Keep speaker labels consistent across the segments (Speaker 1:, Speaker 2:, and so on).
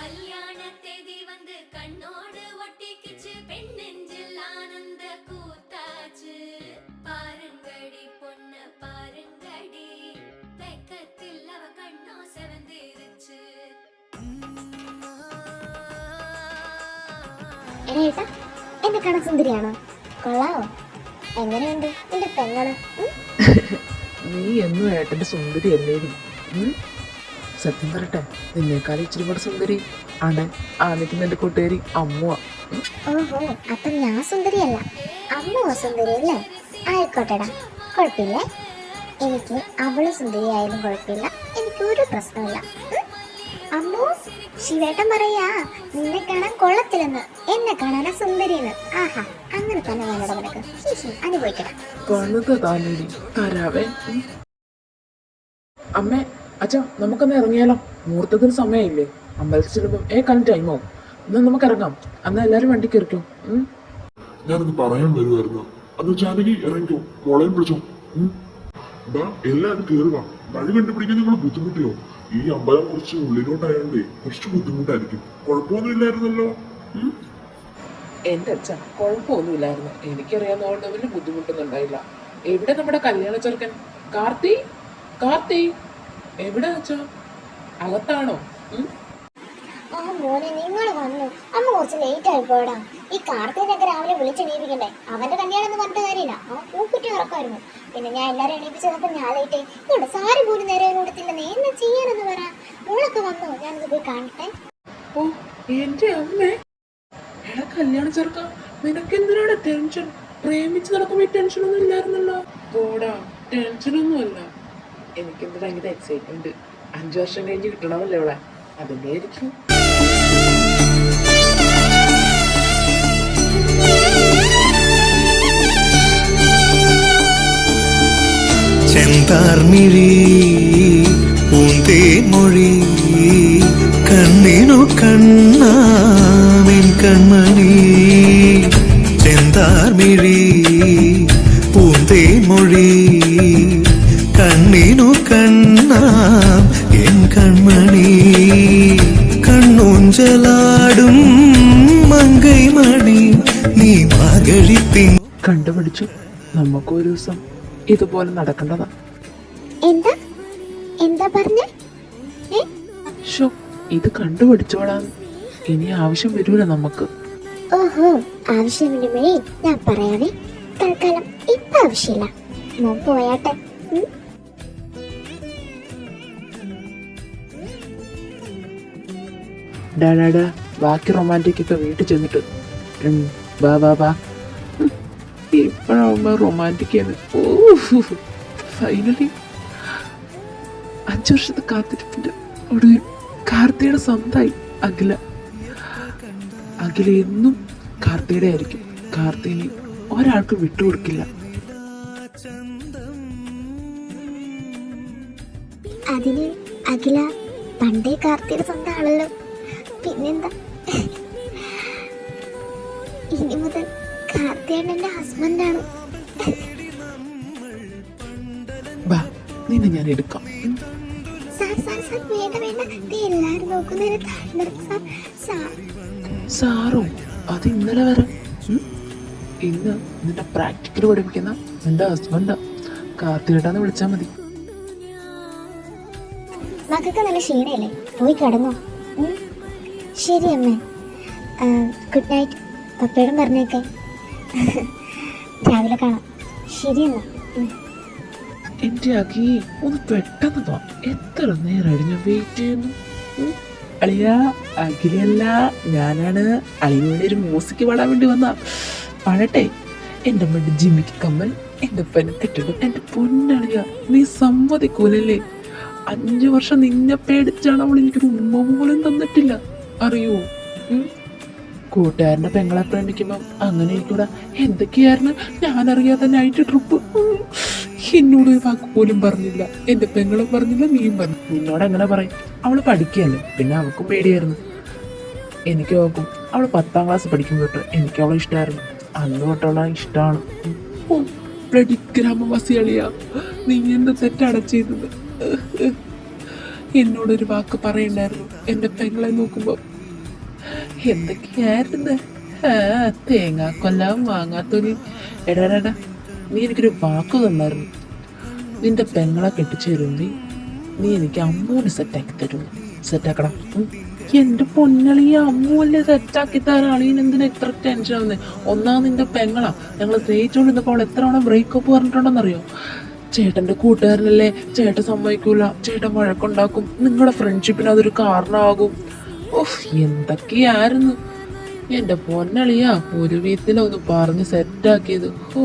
Speaker 1: கல்யாணத்தேதி வந்து கண்ணோடு ஒட்டிக்கிச்சு பெண்ணெஞ்சில் ஆனந்த கூத்தாச்சு பாருங்கடி பொண்ண பாருங்கடி வெக்கத்தில் அவ கண்ணோ செவந்திருச்சு.
Speaker 2: എന്നെ കാണാൻ സുന്ദരിയാണോ? കൊള്ളാവോ? എങ്ങനെയുണ്ട് എന്റെ പെങ്ങള്?
Speaker 3: നീ എന്നും ഏട്ടന്റെ സുന്ദരി അല്ലേ? സത്യം പറട്ടെ, നിന്നേക്കാളും ഇച്ചിരി കൂടെ സുന്ദരി ആണ് ആ നിൽക്കുന്ന എന്റെ കൂട്ടുകാരി അമ്മുവ.
Speaker 2: ഓഹോ, അപ്പൊ ഞാൻ സുന്ദരിയല്ല, അമ്മുവ സുന്ദരി അല്ലേ? ആയിക്കോട്ടെടാ, കുഴപ്പമില്ലേ. എനിക്ക് അവള് സുന്ദരി ആയാലും കുഴപ്പമില്ല, എനിക്ക് ഒരു പ്രശ്നമില്ല. അമ്മു, ശിവേട്ടൻ പറയാ നിന്നെ കാണാൻ കൊള്ളത്തില്ലെന്ന്, എന്നെ കാണാനാ സുന്ദരിയെന്ന്. ആഹാ, അങ്ങനെ തന്നെ വേണോടാ നിനക്ക്. അനുഭവിക്കടാ.
Speaker 3: തരാവേ. അമ്മേ, അച്ഛാ, നമുക്കൊന്ന് ഇറങ്ങിയാലോ? മുഹൂർത്തത്തിന് സമയമില്ലേ? അമ്പലത്തിൽ ചെല്ലുമ്പോൾ കണ്ട ടൈമാവും. എന്നാ നമുക്ക് ഇറങ്ങാം. എന്നാ എല്ലാരും വണ്ടി കയറിക്കോ.
Speaker 4: ഞാനത് പറയാൻ വരുമായിരുന്നു. അത് ജാനകി ഇറങ്ങിക്കോ, മോളെയും വിളിച്ചോ. എല്ലാരും കേറുക. വഴി കണ്ടുപിടിക്കാൻ നിങ്ങൾ ബുദ്ധിമുട്ടിയോ? ഈ അമ്പലം കുറച്ച് ഉള്ളിലോട്ടായോണ്ടേ കുറച്ച് ബുദ്ധിമുട്ടായിരിക്കും. കുഴപ്പമൊന്നുമില്ലായിരുന്നല്ലോ.
Speaker 3: എന്റെ അച്ഛ, കുഴപ്പമൊന്നുമില്ലായിരുന്നു. എനിക്കറിയാവുന്നതുകൊണ്ട് വലിയ ബുദ്ധിമുട്ടൊന്നും ഉണ്ടായില്ല. എവിടെ നമ്മുടെ കല്യാണ ചെറുക്കൻ? കാർത്തി, കാർത്തി എവിടെ അച്ഛാ? അകത്താണോ?
Speaker 2: ആ മോനെ, നിങ്ങൾ വന്നു. അമ്മ കുറച്ച് ലേറ്റ് ആയി പോയടാ. ഈ കാർത്തികനൊക്കെ രാവിലെ വിളിച്ചെണീപ്പിക്കണ്ടേ? അവന്റെ കല്യാണം എന്ന് പറഞ്ഞ കാര്യമില്ല, അവൻ പൂക്കുറ്റി ഉറക്കായിരുന്നു. പിന്നെ ഞാൻ എല്ലാരും എണീപ്പിച്ചപ്പോ ഞാൻ ലേറ്റ് ആയി. ഇവിടെ സാരി പോലും നേരെ കൊടുത്തില്ലെന്ന് എന്നെ ചെയ്യാനെന്ന് പറ. മോളൊക്കെ വന്നു, ഞാനിത് പോയി കാണട്ടെ.
Speaker 3: ഓ എന്റെ അമ്മേ, എടാ കല്യാണ ചെറുക്ക, നിനക്ക് എന്തിനാണ് ടെൻഷൻ? പ്രേമിച്ച് നടക്കുമ്പോ ടെൻഷൻ ഒന്നും ഇല്ലായിരുന്നല്ലോ. പോടാ, ടെൻഷനൊന്നും അല്ല. എനിക്കെന്ത് ഭയങ്കര എക്സൈറ്റ്മെന്റ്. 5 വർഷം കഴിഞ്ഞ് കിട്ടണമല്ലോ ഇവിടെ, അതിന്റെ ആയിരിക്കും.
Speaker 5: ചെന്താർമിഴി പൂന്തേ മൊഴി കണ്ണിനു കണ്ണാമിൻ കൺമണി. ചെന്താർമിഴി പൂന്തേ മൊഴി കണ്ണിനു കണ്ണാം എൻ കൺമണി. കണ്ണൂഞ്ചലാടും മങ്കൈ മണി നീ മകളിത്തിൻ.
Speaker 3: കണ്ടുപിടിച്ചു, നമുക്കൊരു ദിവസം ഇതുപോലെ നടക്കേണ്ടതാ.
Speaker 2: എന്താ എന്താ പറഞ്ഞേ?
Speaker 3: ഷോ, ഇത് കണ്ടുപിടിച്ചോളാം. ഇനി ആവശ്യം വരൂല നമുക്ക്.
Speaker 2: ഓഹോ, ആവശ്യം വരുമ്പോഴേ ഞാൻ പറയാവേ. തൽക്കാലം ഇപ്പൊ ആവശ്യമില്ല, മോൻ പോയാട്ടെ.
Speaker 3: ഡാഡാ, ബാക്കി റൊമാൻറ്റിക് ഒക്കെ വീട്ടിൽ ചെന്നിട്ട് ബാ ബാ ബാ. ഇപ്പോഴാവുമ്പോ റൊമാൻറ്റിക് ആണ്. ഓ ഫൈനലി 5 വർഷത്തെ കാത്തിരിപ്പിന്റെ ഒടുവിൽ കാർത്തിയുടെ സ്വന്തമായി അഖില. അഖില എന്നും കാർത്തിയുടെ ആയിരിക്കും. കാർത്തിനെ ഒരാൾക്ക് വിട്ടുകൊടുക്കില്ല.
Speaker 2: അതിന് അഖില പണ്ടേ കാർത്തിയുടെ സ്വന്തം ആണല്ലോ, പിന്നെന്താ? ഇനി മുതൽ കാർത്തിയുടെ ഹസ്ബൻഡാണ്.
Speaker 3: ബാ, നിന്നെ ഞാൻ എടുക്കാം.
Speaker 2: എല്ലാരും നോക്കുന്നതിന്
Speaker 3: സാറോ? അത് ഇന്നലെ വരെ. ഇന്ന് നിന്റെ പ്രാക്ടിക്കൽ പഠിപ്പിക്കുന്ന നിന്റെ ഹസ്ബൻഡാ. കാർത്തികേട്ടാന്ന് വിളിച്ചാൽ മതി.
Speaker 2: മക്കൾക്ക് നല്ല ക്ഷീണയല്ലേ, പോയി കിടന്നോ. ശരി അമ്മേ, ഗുഡ് നൈറ്റ്. പപ്പയോടും പറഞ്ഞേക്കെ, രാവിലെ കാണാം. ശരി എന്നാ.
Speaker 3: എന്റെ അഖി, ഒന്ന് പെട്ടെന്ന് പോ. എത്ര നേരം ഞാൻ വെയിറ്റ് ചെയ്യുന്നു. അളിയ, അഖിലല്ല, ഞാനാണ്. അളിയോടെ ഒരു മ്യൂസിക് പാടാൻ വേണ്ടി വന്ന. പാടട്ടെ? എന്റെ അമ്മയുടെ ജിമ്മിക്ക് കമ്മൽ, എന്റെ പെന് കെട്ടിടും. എന്റെ പൊന്നളിയ, നീ സമ്മതിക്കൂലല്ലേ? 5 വർഷം നിന്നെ പേടിച്ചാണ് അവൾ എനിക്കൊരു ഉമ്മ പോലും തന്നിട്ടില്ല, അറിയോ? കൂട്ടുകാരന്റെ പെങ്ങളെ പ്രേമിക്കുമ്പം അങ്ങനെ കൂടെ എന്തൊക്കെയായിരുന്നു ഞാനറിയാതെ നൈറ്റ് ട്രിപ്പ്. എന്നോട് ഒരു വാക്ക് പോലും പറഞ്ഞില്ല. എന്റെ പെങ്ങളും പറഞ്ഞില്ല, നീയും പറഞ്ഞു. നിന്നോട് എങ്ങനെ പറയും? അവള് പഠിക്കുകയല്ലേ, പിന്നെ അവൾക്കും പേടിയായിരുന്നു. എനിക്ക് നോക്കും, അവള് 10ാം ക്ലാസ് പഠിക്കുമ്പോൾ തൊട്ട് എനിക്ക് അവളെ ഇഷ്ടമായിരുന്നു. അന്ന് തൊട്ടുള്ള ഇഷ്ടമാണ്. ബ്ലഡി ഗ്രാമവാസി അളിയാ, നീ എന്ത് തെറ്റാണ് ചെയ്തത്? എന്നോടൊരു വാക്ക് പറയണ്ടായിരുന്നു. എന്റെ പെങ്ങളെ നോക്കുമ്പോ എന്തൊക്കെയായിരുന്നു തേങ്ങാക്കൊല്ലാം മാങ്ങാത്തൊലി. എടാ നീ എനിക്കൊരു വാക്ക് തന്നായിരുന്നു. നിന്റെ പെങ്ങളെ കെട്ടിച്ചു തരുമെങ്കിൽ നീ എനിക്ക് അമ്മൂന് സെറ്റാക്കി തരുന്നു. സെറ്റാക്കടാ. എന്റെ പൊന്നളി, അമ്മൂല്ലേ സെറ്റാക്കി തരാൻ. അളിയനെന്തിനാ ഇത്ര ടെൻഷൻ ആവുന്നത്? ഒന്നാമത് നിന്റെ പെങ്ങളാ. ഞങ്ങൾ സ്നേഹിച്ചുകൊണ്ടിരുന്നപ്പോൾ അവൾ എത്ര തവണ ബ്രേക്കപ്പ് പറഞ്ഞിട്ടുണ്ടെന്നറിയോ? ചേട്ടന്റെ കൂട്ടുകാരനല്ലേ, ചേട്ടൻ സമ്മതിക്കൂല, ചേട്ടൻ വഴക്കുണ്ടാക്കും, നിങ്ങളുടെ ഫ്രണ്ട്ഷിപ്പിന് അതൊരു കാരണമാകും. ഓഹ്, എന്തൊക്കെയായിരുന്നു എന്റെ പൊന്നളിയാ. ഒരു വീട്ടിലൊന്ന് പറഞ്ഞ് സെറ്റാക്കിയത്. ഓ,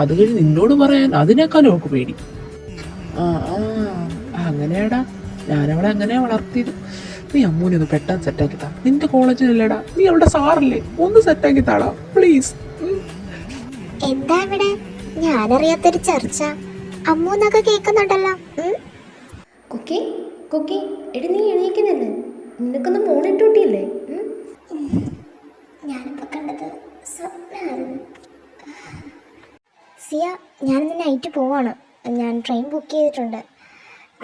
Speaker 3: അത് കഴിഞ്ഞ് നിന്നോട് പറയാൻ അതിനേക്കാളും അവൾക്ക് പേടി. ആ ആ അങ്ങനെയാടാ, ഞാനവളെ അങ്ങനെയാ വളർത്തിയത്. നീ അമ്മൂനെ ഒന്ന് പെട്ടെന്ന് സെറ്റാക്കി താ. നിന്റെ കോളേജിലല്ലേടാ, നീ അവളുടെ സാറല്ലേ, ഒന്ന് സെറ്റാക്കി താടാ പ്ലീസ്.
Speaker 2: എന്താ ഇവിടെ ഞാനറിയാത്തൊരു ചർച്ച? അമ്മൂന്നൊക്കെ കേൾക്കുന്നുണ്ടല്ലോ.
Speaker 1: കുക്കി കുക്കി, എടി നീ എണീക്കുന്നില്ലേ? നിനക്കൊന്നും മോണിട്ടൂട്ടിയില്ലേ?
Speaker 2: ഞാനിപ്പോ കണ്ടത് സ്വപ്നമായിരുന്നു. സിയ, ഞാനിന്ന് നൈറ്റ് പോവാണ്. ഞാൻ ട്രെയിൻ ബുക്ക് ചെയ്തിട്ടുണ്ട്.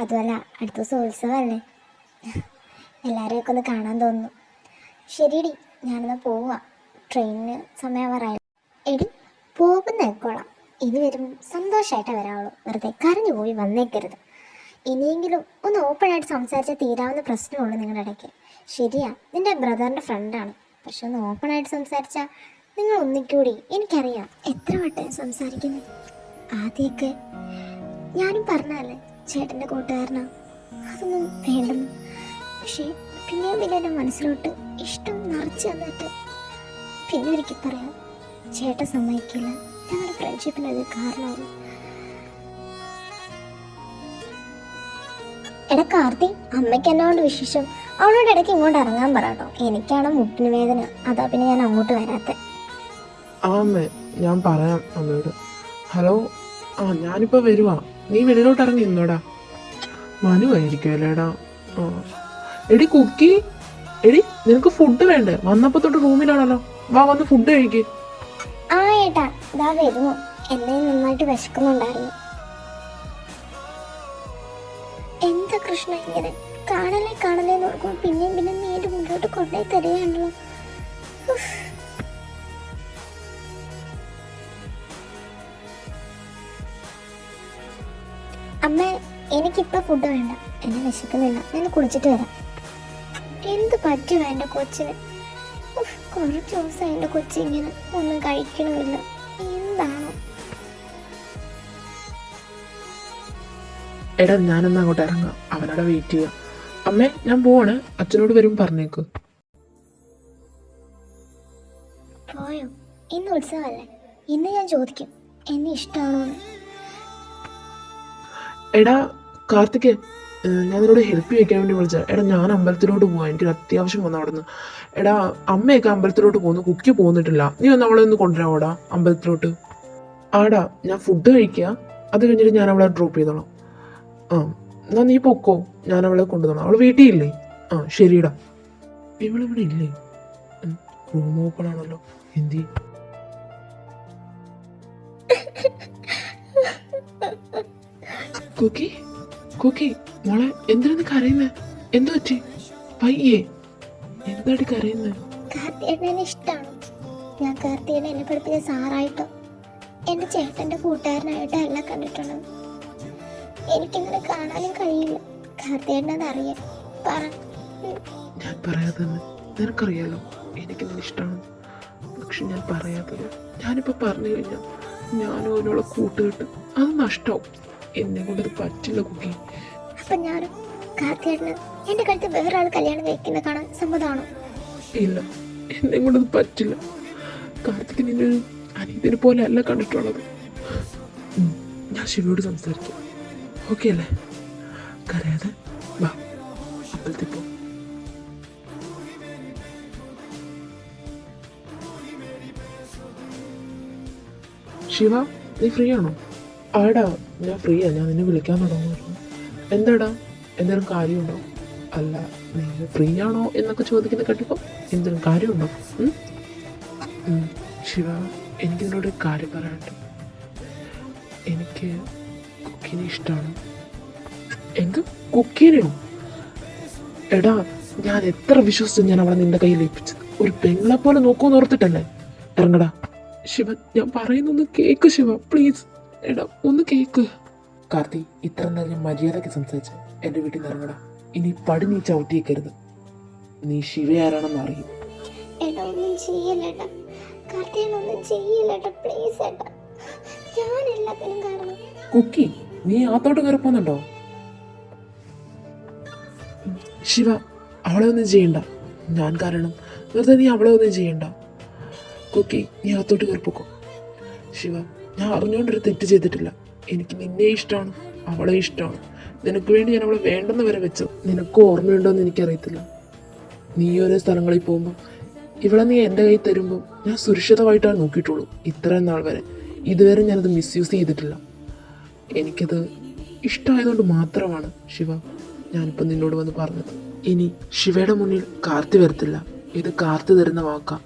Speaker 2: അതുമല്ല, അടുത്ത ദിവസം ഉത്സവമല്ലേ, എല്ലാവരെയൊക്കെ ഒന്ന് കാണാൻ തോന്നുന്നു. ശരിയടി, ഞാനിന്ന് പോവാ. ട്രെയിനിന് സമയം പറയാം. എടി, പോകുന്നേക്കോളാം. ഇനി വരും സന്തോഷമായിട്ടേ വരാവുള്ളൂ. വെറുതെ കരഞ്ഞു പോയി വന്നേക്കരുത്. ഇനിയെങ്കിലും ഒന്ന് ഓപ്പണായിട്ട് സംസാരിച്ചാൽ തീരാവുന്ന പ്രശ്നമുള്ളൂ നിങ്ങളുടെ ഇടയ്ക്ക്. ശരിയാ, നിൻ്റെ ബ്രദറിൻ്റെ ഫ്രണ്ടാണ്. പക്ഷെ ഒന്ന് ഓപ്പണായിട്ട് സംസാരിച്ചാൽ നിങ്ങൾ ഒന്നിക്കൂടി. എനിക്കറിയാം എത്ര വട്ടം സംസാരിക്കുന്നു. ആദ്യമൊക്കെ ഞാനും പറഞ്ഞല്ലേ ചേട്ടൻ്റെ കൂട്ടുകാരനാ, അതൊന്നും വേണ്ടെന്ന്. പക്ഷേ പിന്നെയും പിന്നെ എൻ്റെ മനസ്സിലോട്ട് ഇഷ്ടം നിറച്ച് വന്നിട്ട് പിന്നെ ഒരിക്കൽ പറയാം, ചേട്ടൻ സമ്മതിക്കില്ല, ഞങ്ങളുടെ ഫ്രണ്ട്ഷിപ്പിന് അത് കാരണമാകും. എടാ കാർത്തി, അമ്മയ്ക്ക് എന്നോട് വിശേഷം. അവളോട് ഇടയ്ക്ക് ഇങ്ങോട്ട് ഇറങ്ങാൻ പറയാട്ടോ. എനിക്കാണ് മുട്ടിന് വേദന, അതാ പിന്നെ ഞാൻ അങ്ങോട്ട് വരാത്തെ.
Speaker 3: ആമ്മേ, ഞാൻ പറയാം അമ്മയോട്. ഹലോ, ആ ഞാനിപ്പോൾ വരുവാ. നീ വെളിയിലോട്ട് ഇറങ്ങി നിന്നോടാ. മനുവായിരിക്കുമല്ലേടാ. ആ എടി കുക്കി, എടി നിനക്ക് ഫുഡ് വേണ്ടേ? വന്നപ്പോൾ തൊട്ട് റൂമിലാണല്ലോ. വാ, വന്ന് ഫുഡ് കഴിക്ക്.
Speaker 2: ആ ഏട്ടാ, ഇതാ വരുന്നു. എന്നെ നന്നായിട്ട് വിശക്കുന്നുണ്ടായിരുന്നു. എന്താ കൃഷ്ണ ഇങ്ങനെ കാണലേ നോക്കുമ്പോൾ പിന്നെയും പിന്നെ നീന്റെ മുന്നോട്ട് കൊണ്ടുപോയി തരികയാണല്ലോ. അമ്മ, എനിക്കിപ്പോൾ ഫുഡ് വേണ്ട, എന്നെ വിശക്കുന്നില്ല, ഞാൻ കുളിച്ചിട്ട് വരാം. എന്ത് പറ്റി വേണ്ട കൊച്ചിന്? കുറച്ച് ദിവസം എൻ്റെ കൊച്ചിങ്ങനെ ഒന്നും കഴിക്കണമില്ല. എന്താണോ?
Speaker 3: എടാ, ഞാനെന്നാ അങ്ങോട്ട് ഇറങ്ങാം. അവനവിടെ വെയിറ്റ് ചെയ്യാം. അമ്മേ, ഞാൻ പോവാണ്. അച്ഛനോട് വരും പറഞ്ഞേക്ക്.
Speaker 2: പോയോ? ഇന്ന് ഉത്സവമല്ലേ, ഇന്ന് ഞാൻ ചോദിക്കും എന്നെ ഇഷ്ടമാണോന്ന്.
Speaker 3: എടാ കാർത്തിക്, ഞാൻ നിന്നോട് ഹെൽപ്പ് ചോദിക്കാൻ വേണ്ടി വിളിച്ച. എടാ, ഞാൻ അമ്പലത്തിലോട്ട് പോവാം, എനിക്കൊരു അത്യാവശ്യം വന്നു അവിടെ നിന്ന്. എടാ, അമ്മയൊക്കെ അമ്പലത്തിലോട്ട് പോകുന്നു, കുക്കി പോന്നിട്ടില്ല. നീ ഒന്ന് അവളെ ഒന്ന് കൊണ്ടുവരാവോടാ അമ്പലത്തിലോട്ട്. ആടാ, ഞാൻ ഫുഡ് കഴിക്കുക, അത് കഴിഞ്ഞിട്ട് ഞാൻ അവളെ ഡ്രോപ്പ് ചെയ്തോളാം. ആ എന്നാ നീ പൊക്കോ, ഞാൻ അവളെ കൊണ്ടുവന്നോളാം. അവൾ വീട്ടിൽ ഇല്ലേ? ആ ശരിടാ. ഇവളിവിടെ ഇല്ലേ? റൂം ഓപ്പൺ ആണല്ലോ. എന്തി കുക്കി, കുക്കി മോളെ, എന്തിനാ നീ കരയുന്നേ? എന്തു പറ്റി? പയ്യേ, എന്താടി കരയുന്നേ?
Speaker 2: കാർത്തിയേട്ടനെ ഇഷ്ടമാണോ? ഞാൻ കാർത്തിയേട്ടനെ എന്നെ പഠിപ്പിച്ച സാറായിട്ടോ എൻ്റെ ചേട്ടൻ്റെ കൂട്ടുകാരനായിട്ടോ അല്ല കണ്ടിട്ടുള്ളത്. എനിക്കിങ്ങനെ കാണാനും കഴിയില്ല. കാർത്തിയേട്ടനത് അറിയാം. പറ.
Speaker 3: ഞാൻ പറയാത്തത് നിനക്കറിയാലോ, എനിക്ക് നിന്നെ ഇഷ്ടമാണ്. പക്ഷെ ഞാൻ പറയാത്തത്, ഞാനിപ്പോൾ പറഞ്ഞു കഴിഞ്ഞാൽ ഞാനും അവനോളെ കൂട്ടുകെട്ട് അത് നഷ്ടമാവും. എന്നെ കൊണ്ടത് പറ്റില്ല കുക്കി.
Speaker 2: അപ്പം ഞാനും കാർത്തിയേട്ടന് എൻ്റെ കഴുത്ത് വേറെ ആൾ കല്യാണം കഴിക്കുന്ന കാണാൻ സമ്മതമാണോ?
Speaker 3: ഇല്ല, എന്നെ കൊണ്ടത് പറ്റില്ല. കാർത്തിക് നിന്നെ ഒരു അനീതിനെ പോലെ അല്ല കണ്ടിട്ടുള്ളത്. ഞാൻ ശിവയോട് സംസാരിക്കാം, ഓക്കെ അല്ലേ? കരയാതെ വാ, അമ്പലത്തിൽ പോ. ശിവ, നീ ഫ്രീ ആണോ? ആടാ, ഞാൻ ഫ്രീയാ. ഞാൻ നിന്നെ വിളിക്കാൻ തുടങ്ങുമായിരുന്നു. എന്താടാ, എന്തെങ്കിലും കാര്യമുണ്ടോ? അല്ല, നീ ഫ്രീ ആണോ എന്നൊക്കെ ചോദിക്കുന്ന കേട്ടപ്പോൾ എന്തെങ്കിലും കാര്യമുണ്ടോ? ശിവ, എനിക്ക് നിന്നോട് ഒരു കാര്യം പറയാനുണ്ട്. എനിക്ക് കുക്കിനെ ഇഷ്ടമാണ്. എന്ത് കുക്കിനെയോ? എടാ, ഞാൻ എത്ര വിശ്വസിച്ചു ഞാൻ അവളെ നിന്റെ കയ്യിൽ ഏൽപ്പിച്ചത്. ഒരു പെങ്ങളെ പോലെ നോക്കുമെന്ന് ഓർത്തിട്ടല്ലേ? ഇറങ്ങടാ ശിവ, ഞാൻ പറയുന്നൊന്ന് കേക്ക് ശിവ, പ്ലീസ്. എടാ ഒന്ന് കേക്ക്. കാർത്തി, ഇത്ര നേരം മര്യാദയ്ക്ക് സംസാരിച്ച എൻ്റെ വീട്ടിൽ നിന്ന് ഇറങ്ങടാ. ഇനി പടി നീ ചവിട്ടിയേക്കരുത്. നീ ശിവ ആരാണെന്ന് അറിയും.
Speaker 2: ഏട്ടാ ഒന്നും ചെയ്യല്ലേട്ടാ, കാർത്തിയാനൊന്നും ചെയ്യല്ലേട്ടാ, പ്ലീസ് ഏട്ടാ. ഞാൻ എല്ലാത്തിനും കാരണം.
Speaker 3: കുക്കി, നീ ആത്തോട്ട് കയറി പോകുന്നുണ്ടോ? ശിവ, അവളെ ഒന്നും ചെയ്യണ്ട. ഞാൻ കാരണം വെറുതെ നീ അവളെ ഒന്നും ചെയ്യണ്ട. കുക്കി, നീ അകത്തോട്ട് കയറിപ്പോക്കോ. ശിവ, ഞാൻ അറിഞ്ഞുകൊണ്ടൊരു തെറ്റ് ചെയ്തിട്ടില്ല. എനിക്ക് നിന്നെ ഇഷ്ടമാണ്, അവളെ ഇഷ്ടമാണ്. നിനക്ക് വേണ്ടി ഞാൻ അവളെ വേണ്ടെന്ന് വരെ വെച്ചു. നിനക്ക് ഓർമ്മയുണ്ടോ എന്ന് എനിക്കറിയത്തില്ല. നീ ഓരോ സ്ഥലങ്ങളിൽ പോകുമ്പോൾ ഇവളെ നീ എൻ്റെ കയ്യിൽ തരുമ്പോൾ ഞാൻ സുരക്ഷിതമായിട്ടാണ് നോക്കിയിട്ടുള്ളൂ ഇത്രയും നാൾ വരെ. ഇതുവരെ ഞാനത് മിസ്യൂസ് ചെയ്തിട്ടില്ല. എനിക്കത് ഇഷ്ടമായതുകൊണ്ട് മാത്രമാണ് ശിവ ഞാനിപ്പോൾ നിന്നോട് വന്ന് പറഞ്ഞത്. ഇനി ശിവയുടെ മുന്നിൽ കാർത്തി വരത്തില്ല. ഇത് കാർത്തി തരുന്ന വാക്കാ.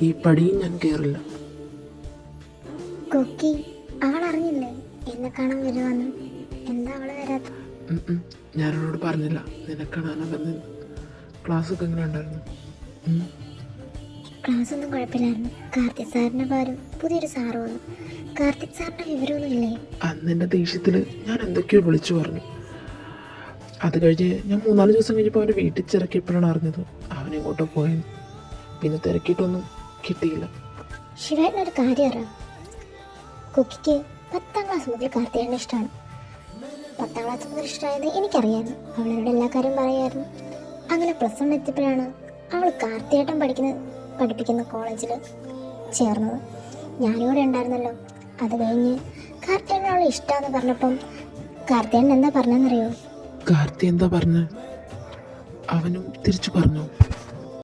Speaker 3: ഈ പടിയും ഞാൻ കയറില്ല.
Speaker 2: കുക്കി, അവൾ അറിഞ്ഞില്ലേ എന്നെ കാണാൻ വരുവാന്ന്? എന്താ അവള് വരാത്ത?
Speaker 3: ഞാനവളോട് പറഞ്ഞില്ല നിന്നെ കാണാനാ വന്നത്. ക്ലാസ്സൊക്കെ എങ്ങനെ ഉണ്ടായിരുന്നു?
Speaker 2: ക്ലാസ് ഒന്നും കുഴപ്പമില്ലായിരുന്നു. കാർത്തിക് സാറിന് പകരം പുതിയൊരു സാറ് വന്നു. കാർത്തിക് സാറിന്റെ വിവരമൊന്നും ഇല്ലേ?
Speaker 3: അന്ന് എൻ്റെ ദേഷ്യത്തിൽ ഞാൻ എന്തൊക്കെയോ വിളിച്ചു പറഞ്ഞു. അത് കഴിഞ്ഞ് ഞാൻ 3-4 ദിവസം കഴിഞ്ഞപ്പോൾ അവൻ്റെ വീട്ടിൽ ചിരക്കിയപ്പോഴാണ് അറിഞ്ഞത് അവനെങ്ങോട്ടോ പോയെന്ന്. പിന്നെ തിരക്കിയിട്ടൊന്നും കിട്ടിയില്ല.
Speaker 2: ശിവേട്ടനൊരു കാര്യം അറിയാം, കുക്കിക്ക് 10ാം ക്ലാസ് മുതൽ കാർത്തികേയനെ ഇഷ്ടമാണ്. 10ാം ക്ലാസ് മുതൽ ഇഷ്ടമായത് എനിക്കറിയായിരുന്നു. അവളോട് എല്ലാ കാര്യം പറയായിരുന്നു. അങ്ങനെ +1 എത്തിയപ്പോഴാണ് അവൾ കാർത്തികേട്ടൻ പഠിപ്പിക്കുന്ന കോളേജിൽ ചേർന്നത്. ഞാനിവിടെ ഉണ്ടായിരുന്നല്ലോ. അത് കഴിഞ്ഞ് കാർത്തികേട്ടൻ അവളെ ഇഷ്ടമാണെന്ന് പറഞ്ഞപ്പം കാർത്തികേട്ടൻ എന്താ പറഞ്ഞതെന്നറിയോ?
Speaker 3: കാർത്തി എന്താ പറഞ്ഞ്? അവനും തിരിച്ചു പറഞ്ഞു.